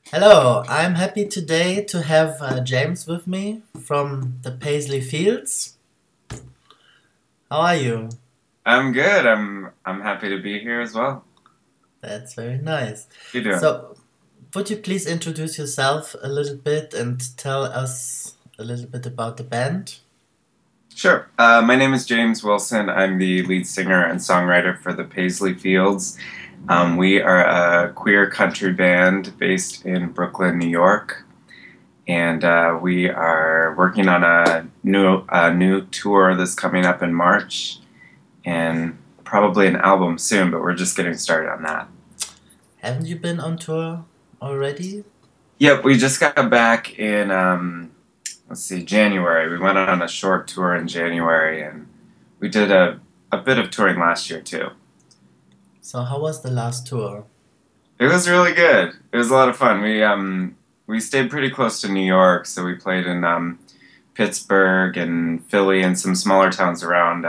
Hello, I'm happy today to have James with me from the Paisley Fields. How are you? I'm good. I'm happy to be here as well. That's very nice. How you doing? So, would you please introduce yourself a little bit and tell us a little bit about the band? Sure. My name is James Wilson. I'm the lead singer and songwriter for the Paisley Fields. We are a queer country band based in Brooklyn, New York, and we are working on a new tour that's coming up in March, and probably an album soon. But we're just getting started on that. Haven't you been on tour already? Yep, we just got back in let's see, January. We went on a short tour in January, and we did a bit of touring last year too. So, how was the last tour? It was really good. It was a lot of fun. We stayed pretty close to New York, so we played in Pittsburgh and Philly and some smaller towns around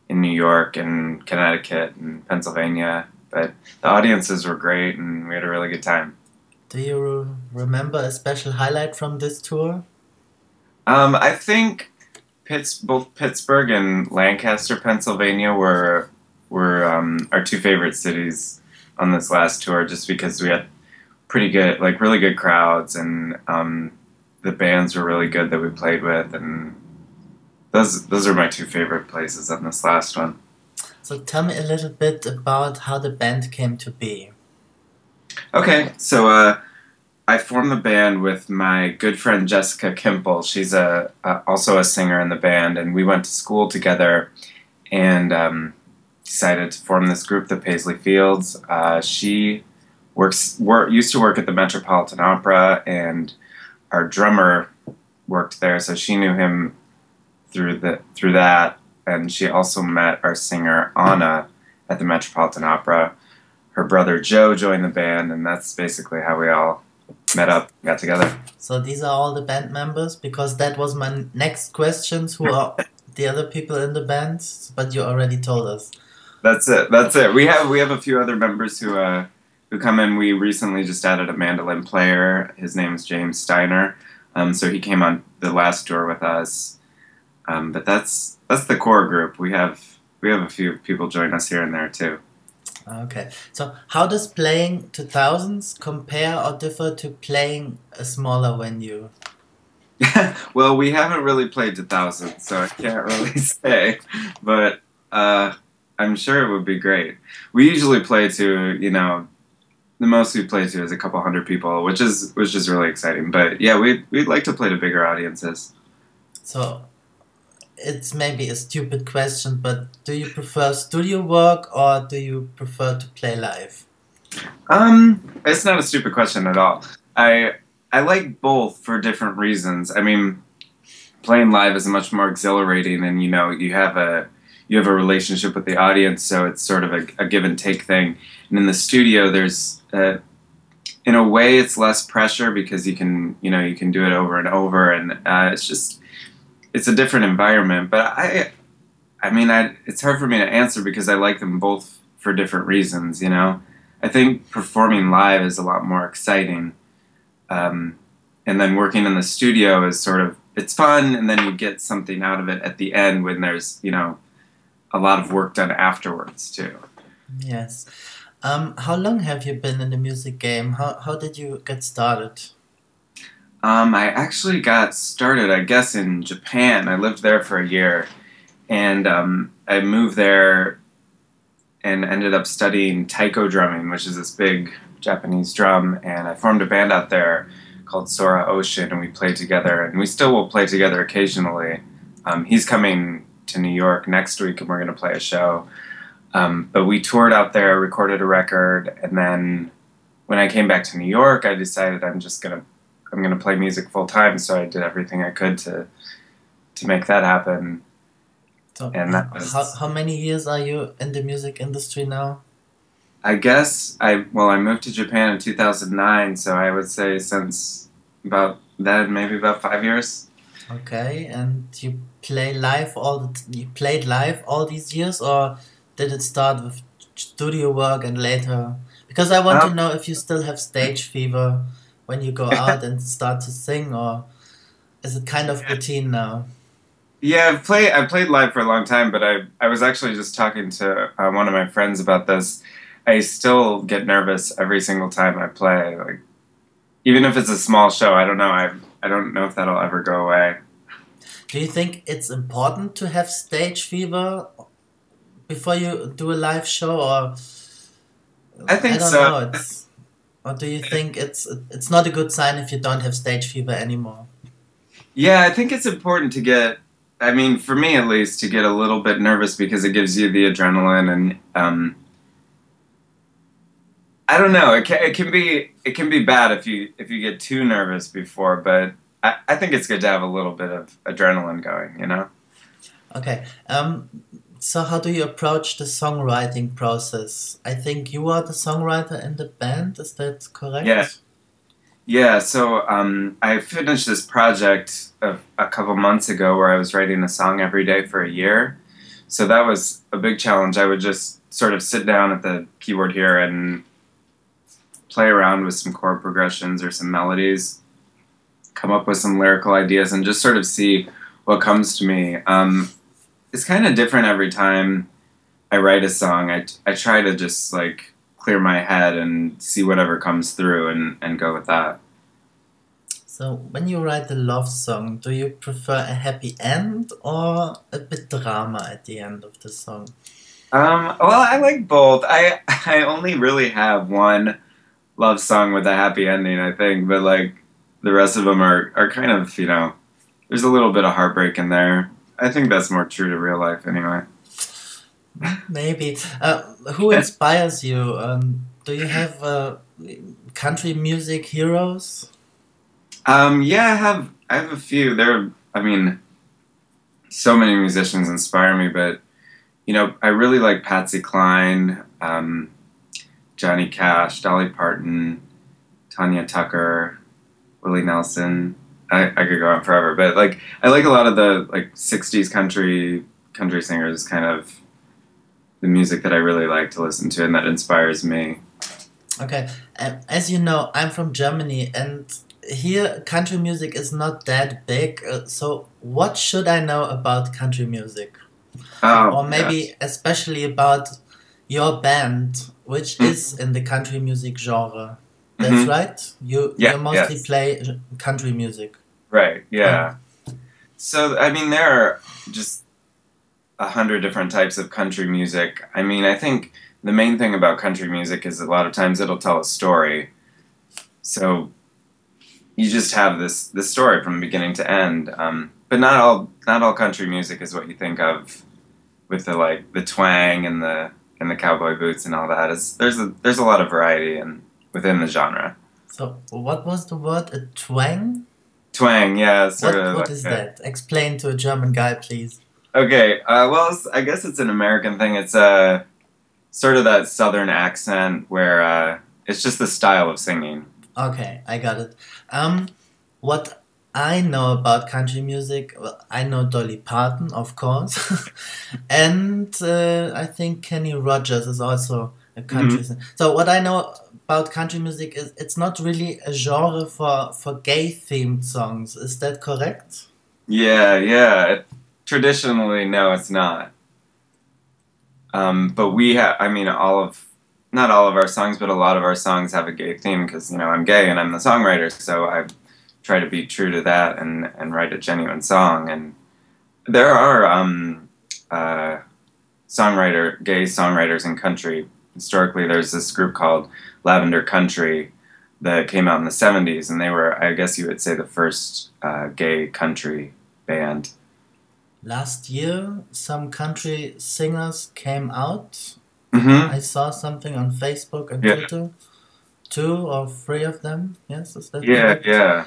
in New York and Connecticut and Pennsylvania. But the audiences were great, and we had a really good time. Do you remember a special highlight from this tour? I think both Pittsburgh and Lancaster, Pennsylvania, were our two favorite cities on this last tour, just because we had pretty good, like really good crowds, and the bands were really good that we played with, and those are my two favorite places on this last one. So, tell me a little bit about how the band came to be. Okay, so I formed the band with my good friend Jessica Kimple. She's also a singer in the band, and we went to school together and decided to form this group, the Paisley Fields. She used to work at the Metropolitan Opera, and our drummer worked there, so she knew him through that. And she also met our singer Anna at the Metropolitan Opera. Her brother Joe joined the band, and that's basically how we all met up, got together. So these are all the band members, because that was my next questions. Who are the other people in the band? But you already told us. That's it. That's it. We have a few other members who come in. We recently just added a mandolin player. His name is James Steiner. So he came on the last tour with us. But that's the core group. We have a few people join us here and there too. Okay. So how does playing to thousands compare or differ to playing a smaller venue? Well, we haven't really played to thousands, so I can't really say. But I'm sure it would be great. We usually play to, the most we play to is a couple hundred people, which is really exciting. But yeah, we'd like to play to bigger audiences. So it's maybe a stupid question, but do you prefer studio work or do you prefer to play live? It's not a stupid question at all. I like both for different reasons. I mean, playing live is much more exhilarating, and you have a relationship with the audience, so it's sort of a give and take thing. And in the studio, there's in a way it's less pressure because you can do it over and over, and it's a different environment. But it's hard for me to answer because I like them both for different reasons. I think performing live is a lot more exciting, and then working in the studio is sort of, it's fun, and then you get something out of it at the end when there's a lot of work done afterwards too. Yes. How long have you been in the music game? How did you get started? I actually got started, I guess, in Japan. I lived there for a year, and I moved there and ended up studying taiko drumming, which is this big Japanese drum, and I formed a band out there called Sora Ocean, and we played together, and we still will play together occasionally. He's coming to New York next week, and we're going to play a show. But we toured out there, recorded a record, and then when I came back to New York, I decided I'm gonna play music full time. So I did everything I could to make that happen, So and that how was, many years are you in the music industry now? I guess, I moved to Japan in 2009, so I would say since about then, maybe about 5 years. Okay, and you played live all these years, or did it start with studio work and later? Because I want to know if you still have stage fever when you go out and start to sing, or is it kind of routine now? Yeah, I've played live for a long time, but I was actually just talking to one of my friends about this. I still get nervous every single time I play. Like even if it's a small show, I don't know. I don't know if that'll ever go away. Do you think it's important to have stage fever before you do a live show, or I I think don't so. know? Or do you think it's not a good sign if you don't have stage fever anymore? Yeah, I think it's important to get. I mean, for me at least, to get a little bit nervous because it gives you the adrenaline, and I don't know. It can be bad if you get too nervous before, but I think it's good to have a little bit of adrenaline going. You know. Okay. So how do you approach the songwriting process? I think you are the songwriter in the band. Is that Yeah. correct? Yeah, so I finished this project a couple months ago where I was writing a song every day for a year. So that was a big challenge. I would just sort of sit down at the keyboard here and play around with some chord progressions or some melodies, come up with some lyrical ideas, and just sort of see what comes to me. It's kind of different every time I write a song. I try to just like clear my head and see whatever comes through and go with that. So when you write a love song, do you prefer a happy end or a bit drama at the end of the song? Well, I like both. I only really have one love song with a happy ending, I think, but like the rest of them are kind of, you know, there's a little bit of heartbreak in there. I think that's more true to real life anyway. Maybe. Who inspires you? Do you have country music heroes? Yeah, I have a few. I mean, so many musicians inspire me, but you know, I really like Patsy Cline, Johnny Cash, Dolly Parton, Tanya Tucker, Willie Nelson. I could go on forever, but like I like a lot of the like '60s country singers, kind of the music that I really like to listen to and that inspires me. Okay, as you know, I'm from Germany, and here country music is not that big. So, what should I know about country music? Oh, Or yeah. maybe especially about your band, which is in the country music genre. That's Mm-hmm. right? Yeah, You mostly yes. play country music. Right, Oh, yeah. So, I mean, there are just 100 different types of country music. I mean, I think the main thing about country music is a lot of times it'll tell a story. So you just have this story from beginning to end. But not all country music is what you think of with the like the twang and the cowboy boots and all that. There's a lot of variety within the genre. so what was the word? A twang? Twang, yeah, sort of What like is a, that? Explain to a German guy, please. okay. Well, I guess it's an American thing. It's sort of that southern accent where it's just the style of singing. Okay, I got it. What I know about country music, well, I know Dolly Parton, of course, and I think Kenny Rogers is also a country Mhm. singer. So what I know about country music is it's not really a genre for gay themed songs. Is that correct? Yeah, yeah. Traditionally, no, it's not. But we have, I mean, not all of our songs, but a lot of our songs have a gay theme because, you know, I'm gay and I'm the songwriter, so I try to be true to that and write a genuine song. And there are uh, gay songwriters in country. Historically, there's this group called Lavender Country that came out in the 70s, and they were, I guess you would say, the first gay country band. Last year, some country singers came out. Hmm. I saw something on Facebook and Yeah, Twitter. Two or three of them. Yes, is that yeah, correct? yeah.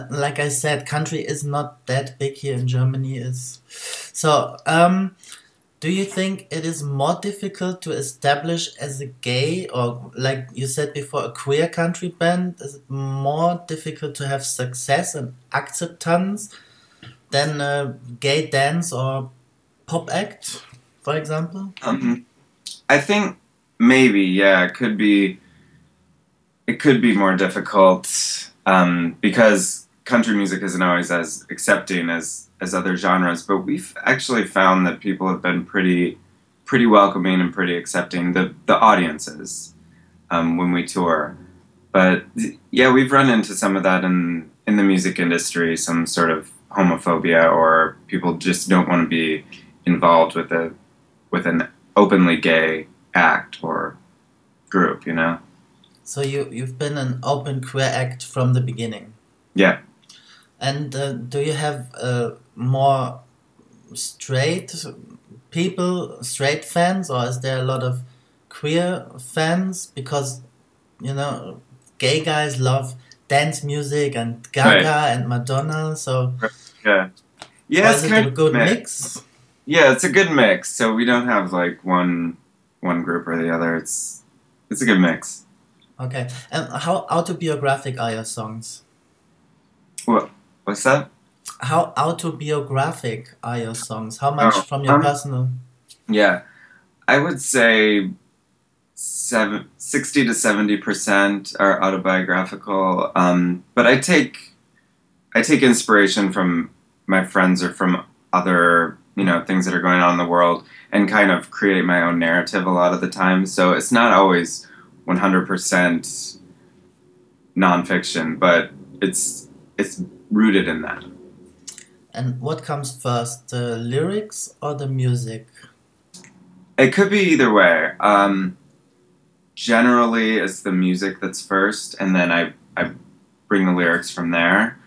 Like I said, country is not that big here in Germany. Is so. Do you think it is more difficult to establish as a gay or, like you said before, a queer country band? Is it more difficult to have success and acceptance than a gay dance or pop act, for example? Um, I think maybe, yeah, it could be more difficult because country music isn't always as accepting as other genres. But we've actually found that people have been pretty welcoming and pretty accepting, the audiences, when we tour. But yeah, we've run into some of that in the music industry, some sort of homophobia, or people just don't want to be involved with an openly gay act or group, you know? So you've been an open queer act from the beginning. Yeah. And do you have more straight people, straight fans, or is there a lot of queer fans? Because, you know, gay guys love dance music and Right. Gaga and Madonna, so Right. Yeah. Yeah, was it's it kind a of good mixed. mix? Yeah, it's a good mix. So we don't have like one group or the other. It's a good mix. Okay. And how autobiographic are your songs? What what's that? How autobiographic are your songs? How much Oh, from your personal? yeah. I would say 60 to 70% are autobiographical. But I take inspiration from my friends or from other, things that are going on in the world and kind of create my own narrative a lot of the time. So it's not always 100% nonfiction, but it's rooted in that. And what comes first, the lyrics or the music? It could be either way. Generally, it's the music that's first, and then I bring the lyrics from there.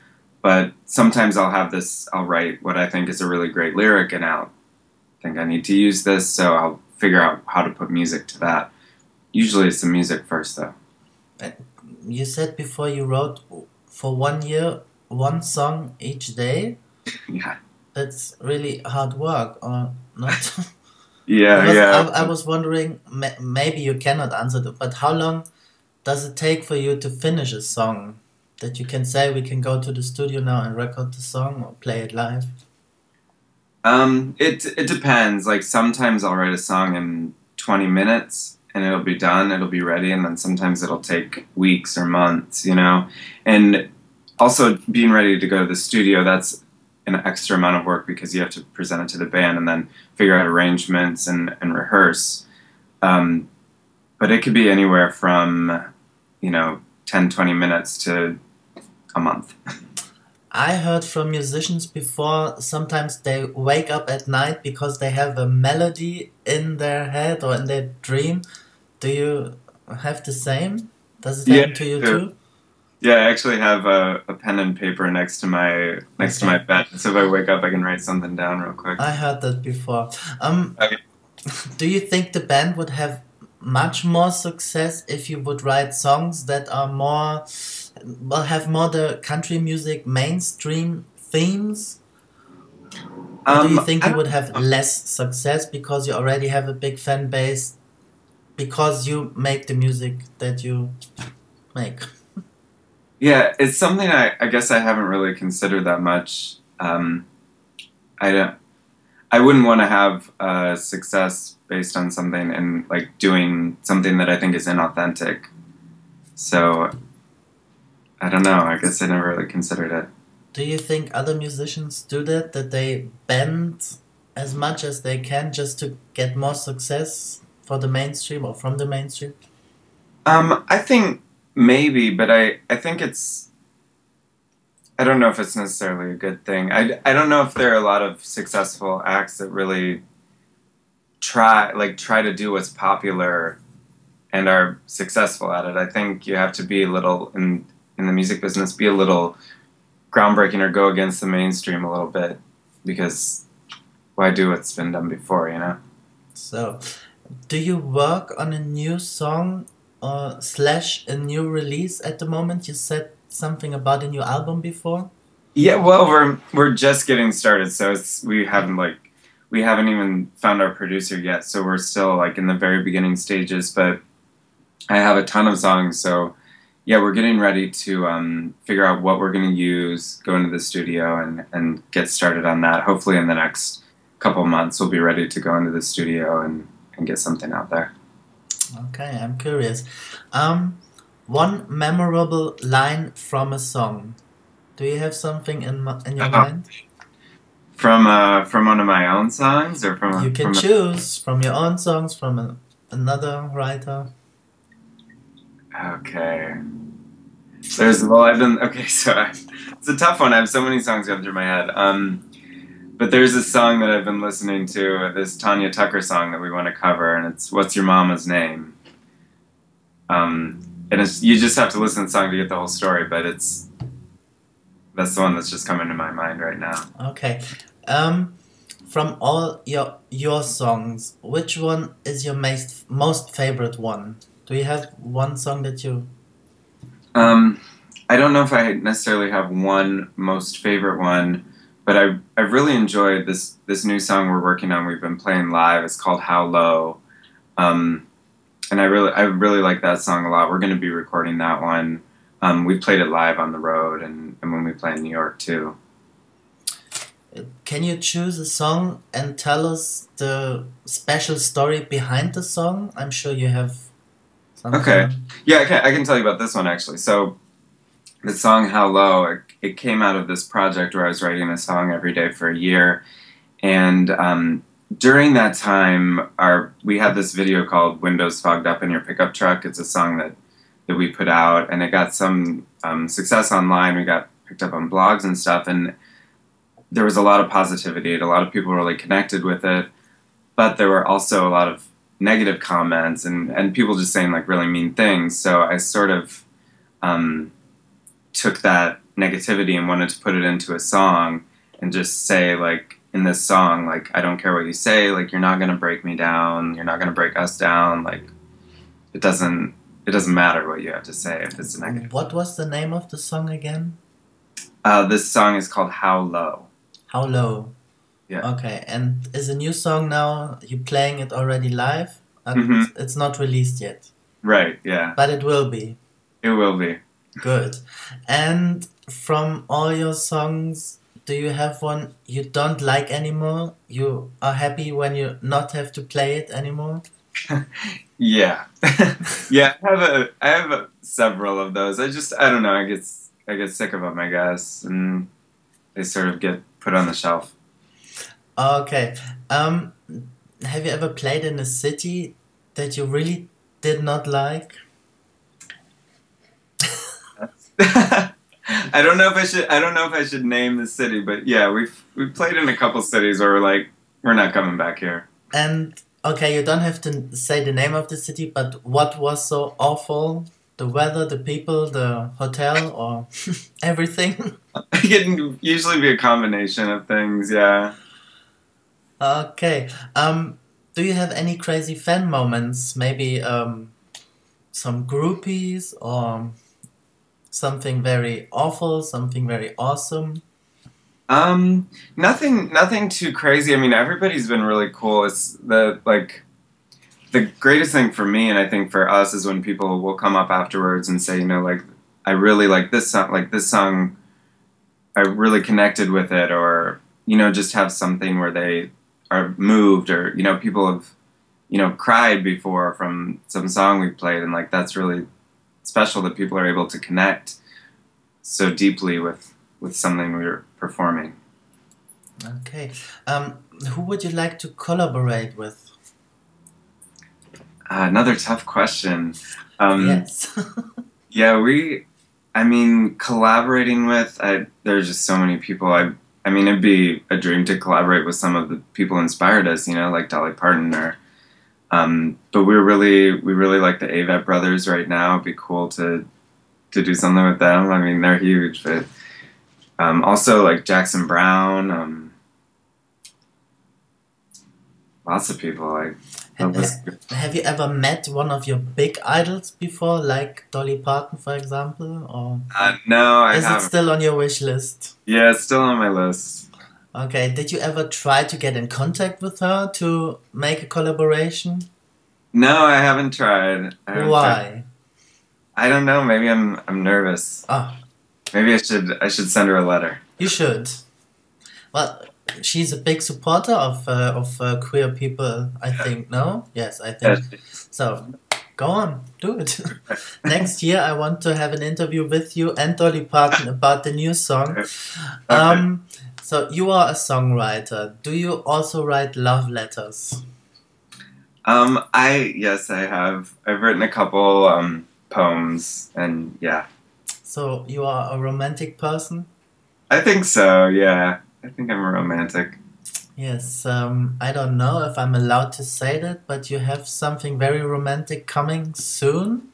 But sometimes I'll write what I think is a really great lyric, and I'll think I need to use this, so I'll figure out how to put music to that. Usually it's the music first, though. And you said before you wrote for 1 year one song each day. Yeah. That's really hard work, or not? Yeah, Because yeah. I was wondering, maybe you cannot answer that, but how long does it take for you to finish a song? That you can say we can go to the studio now and record the song or play it live? It depends. Like sometimes I'll write a song in 20 minutes and it'll be done, it'll be ready, and then sometimes it'll take weeks or months, And also being ready to go to the studio, that's an extra amount of work because you have to present it to the band and then figure out arrangements and rehearse. Um, but it could be anywhere from, 10, 20 minutes to a month. I heard from musicians before sometimes they wake up at night because they have a melody in their head or in their dream. Do you have the same? Does it Yeah, happen to you sure. too? Yeah, I actually have a pen and paper next to my Okay, bed. So if I wake up, I can write something down real quick. I heard that before. Um, Okay. do you think the band would have much more success if you would write songs that are more, well, have more the country music mainstream themes? Or do you think I you don't would have know. less success because you already have a big fan base because you make the music that you make? Yeah, it's something I guess I haven't really considered that much. I don't. I wouldn't want to have success based on something and like doing something that I think is inauthentic. So I don't know. I guess I never really considered it. Do you think other musicians do that? That they bend as much as they can just to get more success for the mainstream or from the mainstream? I think maybe, but I think I don't know if it's necessarily a good thing. I don't know if there are a lot of successful acts that really try to do what's popular and are successful at it. I think you have to be a little in the music business, be a little groundbreaking or go against the mainstream a little bit because why do what's been done before? So, do you work on a new song or slash a new release at the moment? You said something about a new album before. Yeah, well, we're just getting started, so we haven't even found our producer yet, so we're still like in the very beginning stages. But I have a ton of songs, so yeah, we're getting ready to figure out what we're going to use, go into the studio, and get started on that. Hopefully, in the next couple months, we'll be ready to go into the studio and get something out there. Okay, I'm curious. Um, One memorable line from a song. Do you have something in your Uh, mind? from one of my own songs or You can from a, choose from your own songs, from another writer. okay. There's well, I've been okay. It's a tough one. I have so many songs going through my head. But there's a song that I've been listening to, this Tanya Tucker song that we want to cover, and it's "What's Your Mama's Name?" And it's you just have to listen to the song to get the whole story. But that's the one that's just coming to my mind right now. Okay. Um, from all your songs, which one is your most favorite one? Do you have one song that you? Um, I don't know if I necessarily have one most favorite one, but I've really enjoyed this new song we're working on. We've been playing live. It's called "How Low," and I really like that song a lot. We're going to be recording that one. We played it live on the road, and when we play in New York too. Can you choose a song and tell us the special story behind the song? I'm sure you have Okay, something. yeah, I can tell you about this one actually. So the song "How Low" it came out of this project where I was writing a song every day for a year. And during that time, we had this video called "Windows Fogged Up in Your Pickup Truck." It's a song that we put out, and it got some success online. We got picked up on blogs and stuff, and there was a lot of positivity. And a lot of people really connected with it, but there were also a lot of negative comments and people just saying like really mean things. So I sort of took that negativity and wanted to put it into a song and just say like in this song, like, I don't care what you say, like, you're not going to break me down, you're not going to break us down, like, it doesn't matter what you have to say if it's a negative. What was the name of the song again? This song is called How Low. How Low. Yeah. Okay, and is a new song now, you playing it already live? Mm-hmm. It's not released yet. Right, yeah. But it will be. It will be. Good. And from all your songs, do you have one you don't like anymore? You are happy when you not have to play it anymore? Yeah. Yeah, I have several of those. I don't know, I get sick of them, I guess, and they sort of get put on the shelf. Okay. Have you ever played in a city that you really did not like? I don't know if I should name the city, but yeah, we've played in a couple cities where we're like, we're not coming back here. And okay, you don't have to say the name of the city, but what was so awful? The weather, the people, the hotel, or everything? It can usually be a combination of things, yeah. Okay. Do you have any crazy fan moments? Maybe some groupies or something very awful, something very awesome? Nothing too crazy. I mean, everybody's been really cool. It's the greatest thing for me, and I think for us, is when people will come up afterwards and say, you know, like, I really like this song. Like this song, I really connected with it, or you know, just have something where they are moved, or you know, people have, you know, cried before from some song we played, and like that's really special that people are able to connect so deeply with something we were performing. Okay. Who would you like to collaborate with? Another tough question. Yes. Yeah, I mean, collaborating with, there's just so many people. I mean, it'd be a dream to collaborate with some of the people who inspired us, you know, like Dolly Parton or, but we really like the Avett Brothers right now. It'd be cool to do something with them. I mean, they're huge, but also like Jackson Brown, lots of people. Like, Have you ever met one of your big idols before, like Dolly Parton, for example? Or no, I is it haven't. still on your wish list? Yeah, it's still on my list. Okay, did you ever try to get in contact with her to make a collaboration? No, I haven't tried. Why? I don't know. Maybe I'm nervous. Oh, Maybe I should send her a letter. you should. Well, she's a big supporter of queer people, I think. No? Yes, I think. Yeah. So, Go on, do it. Next year, I want to have an interview with you and Dolly Parton about the new song. Okay. So you are a songwriter. Do you also write love letters? Yes, I have. I've written a couple poems, and yeah. So you are a romantic person? I think so. Yeah, I think I'm a romantic. Yes. I don't know if I'm allowed to say that, but you have something very romantic coming soon.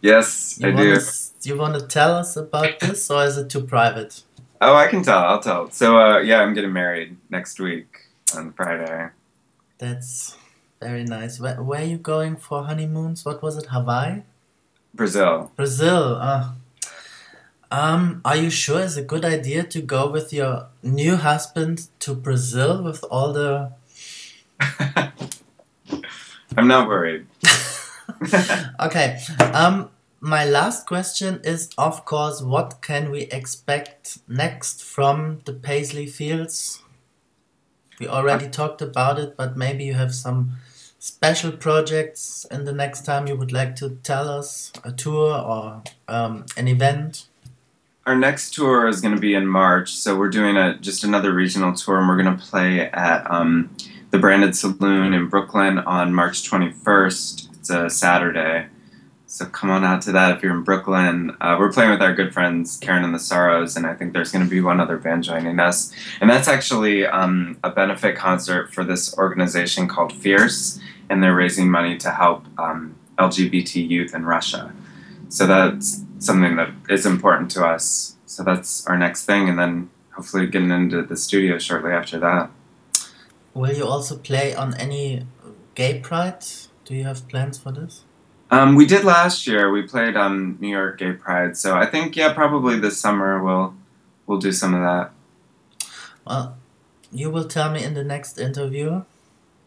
Yes, I do. You wanna tell us about this, or is it too private? Oh, I can tell. I'll tell. So, yeah, I'm getting married next week on Friday. That's very nice. Where are you going for honeymoons? What was it? Hawaii? Brazil. Brazil. Are you sure it's a good idea to go with your new husband to Brazil with all the... I'm not worried. Okay. My last question is, of course, what can we expect next from the Paisley Fields? We already talked about it, but maybe you have some special projects in the next time you would like to tell us, a tour or an event. Our next tour is going to be in March, so we're doing just another regional tour, and we're going to play at the Branded Saloon in Brooklyn on March 21st. It's a Saturday, so come on out to that if you're in Brooklyn. We're playing with our good friends Karen and the Sorrows, and I think there's going to be one other band joining us. And that's actually a benefit concert for this organization called Fierce, and they're raising money to help LGBT youth in Russia. So that's something that is important to us. So that's our next thing, and then hopefully getting into the studio shortly after that. Will you also play on any gay pride? Do you have plans for this? We did last year. We played New York Gay Pride. So I think, yeah, probably this summer we'll do some of that. Well, you will tell me in the next interview.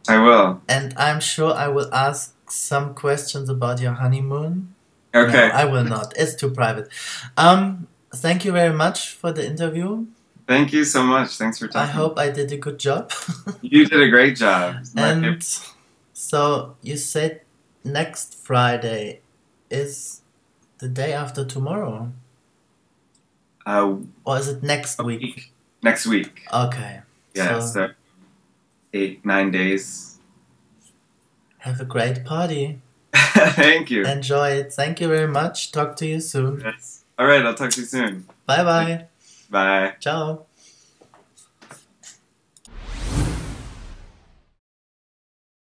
I will. And I'm sure I will ask some questions about your honeymoon. Okay. No, I will not. It's too private. Thank you very much for the interview. Thank you so much. Thanks for talking. I hope I did a good job. You did a great job. And so you said next Friday is the day after tomorrow? Or is it next week? Next week. Okay. Yeah, so 8-9 days. Have a great party. Thank you. Enjoy it. Thank you very much. Talk to you soon. Yes. All right, I'll talk to you soon. Bye bye. Bye. Ciao.